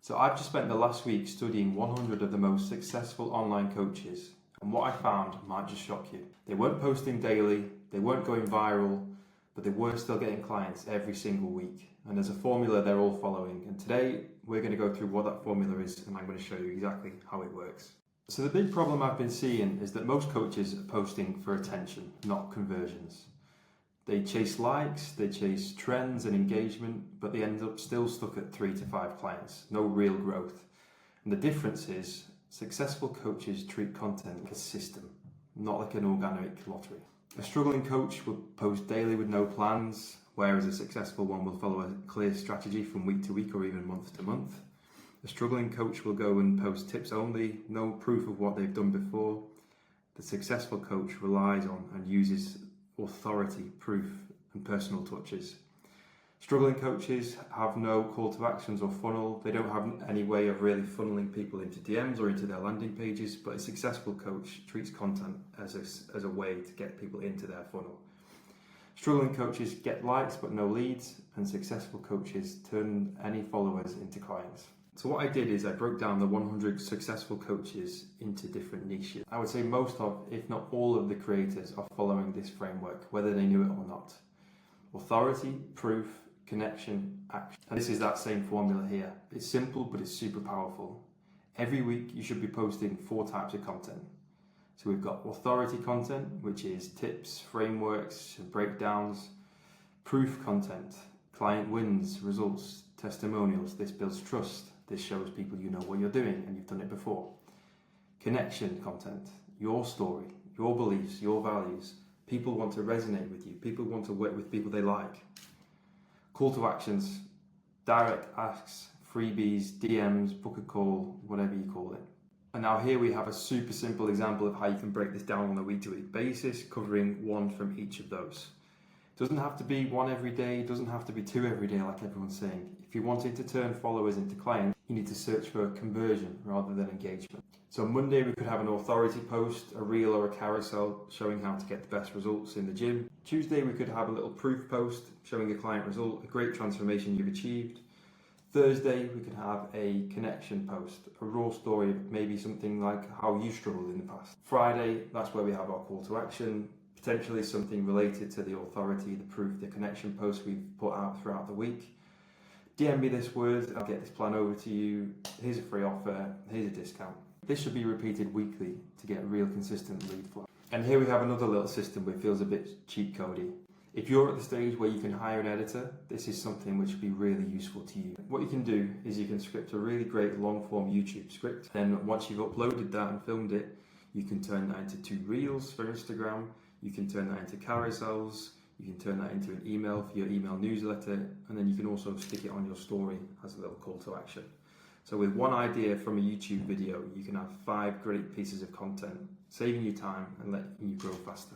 So I've just spent the last week studying 100 of the most successful online coaches, and what I found might just shock you. They weren't posting daily, they weren't going viral, but they were still getting clients every single week. And there's a formula they're all following. And today we're going to go through what that formula is, and I'm going to show you exactly how it works. So the big problem I've been seeing is that most coaches are posting for attention, not conversions. They chase likes, they chase trends and engagement, but they end up still stuck at 3 to 5 clients, no real growth. And the difference is successful coaches treat content like a system, not like an organic lottery. A struggling coach will post daily with no plans, whereas a successful one will follow a clear strategy from week to week or even month to month. A struggling coach will go and post tips only, no proof of what they've done before. The successful coach relies on and uses authority, proof, and personal touches. Struggling coaches have no call to actions or funnel. They don't have any way of really funneling people into DMs or into their landing pages, but a successful coach treats content as a way to get people into their funnel. Struggling coaches get likes but no leads, and successful coaches turn any followers into clients. So what I did is I broke down the 100 successful coaches into different niches. I would say most of, if not all of the creators are following this framework, whether they knew it or not. Authority, proof, connection, action. And this is that same formula here. It's simple, but it's super powerful. Every week you should be posting 4 types of content. So we've got authority content, which is tips, frameworks, and breakdowns. Proof content, client wins, results, testimonials. This builds trust. This shows people you know what you're doing and you've done it before. Connection content, your story, your beliefs, your values. People want to resonate with you. People want to work with people they like. Call to actions, direct asks, freebies, DMs, book a call, whatever you call it. And now here we have a super simple example of how you can break this down on a week-to-week basis, covering 1 from each of those. It doesn't have to be 1 every day, it doesn't have to be 2 every day like everyone's saying. If you wanted to turn followers into clients, you need to search for conversion rather than engagement. So Monday we could have an authority post, a reel or a carousel showing how to get the best results in the gym. Tuesday we could have a little proof post showing a client result, a great transformation you've achieved. Thursday we could have a connection post, a raw story of maybe something like how you struggled in the past. Friday, that's where we have our call to action, potentially something related to the authority, the proof, the connection post we've put out throughout the week. DM me this word, I'll get this plan over to you. Here's a free offer, here's a discount. This should be repeated weekly to get real consistent lead flow. And here we have another little system which feels a bit cheat codey. If you're at the stage where you can hire an editor, this is something which will be really useful to you. What you can do is you can script a really great long form YouTube script. Then once you've uploaded that and filmed it, you can turn that into 2 reels for Instagram. You can turn that into carousels. You can turn that into an email for your email newsletter. And then you can also stick it on your story as a little call to action. So with 1 idea from a YouTube video, you can have 5 great pieces of content, saving you time and letting you grow faster.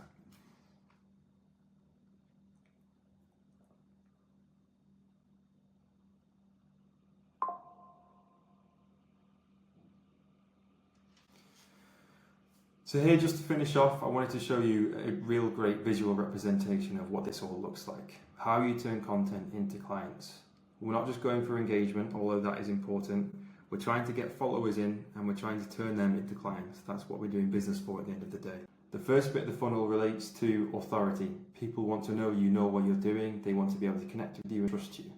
So here, just to finish off, I wanted to show you a real great visual representation of what this all looks like. How you turn content into clients. We're not just going for engagement, although that is important. We're trying to get followers in and we're trying to turn them into clients. That's what we're doing business for at the end of the day. The first bit of the funnel relates to authority. People want to know you know what you're doing. They want to be able to connect with you and trust you.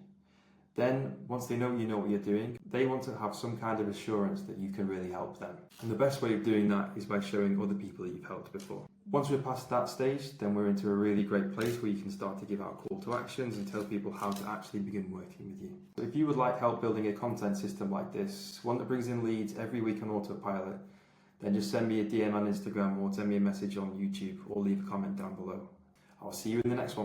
Then, once they know you know what you're doing, they want to have some kind of assurance that you can really help them. And the best way of doing that is by showing other people that you've helped before. Once we're past that stage, then we're into a really great place where you can start to give out call to actions and tell people how to actually begin working with you. So if you would like help building a content system like this, one that brings in leads every week on autopilot, then just send me a DM on Instagram or send me a message on YouTube or leave a comment down below. I'll see you in the next one.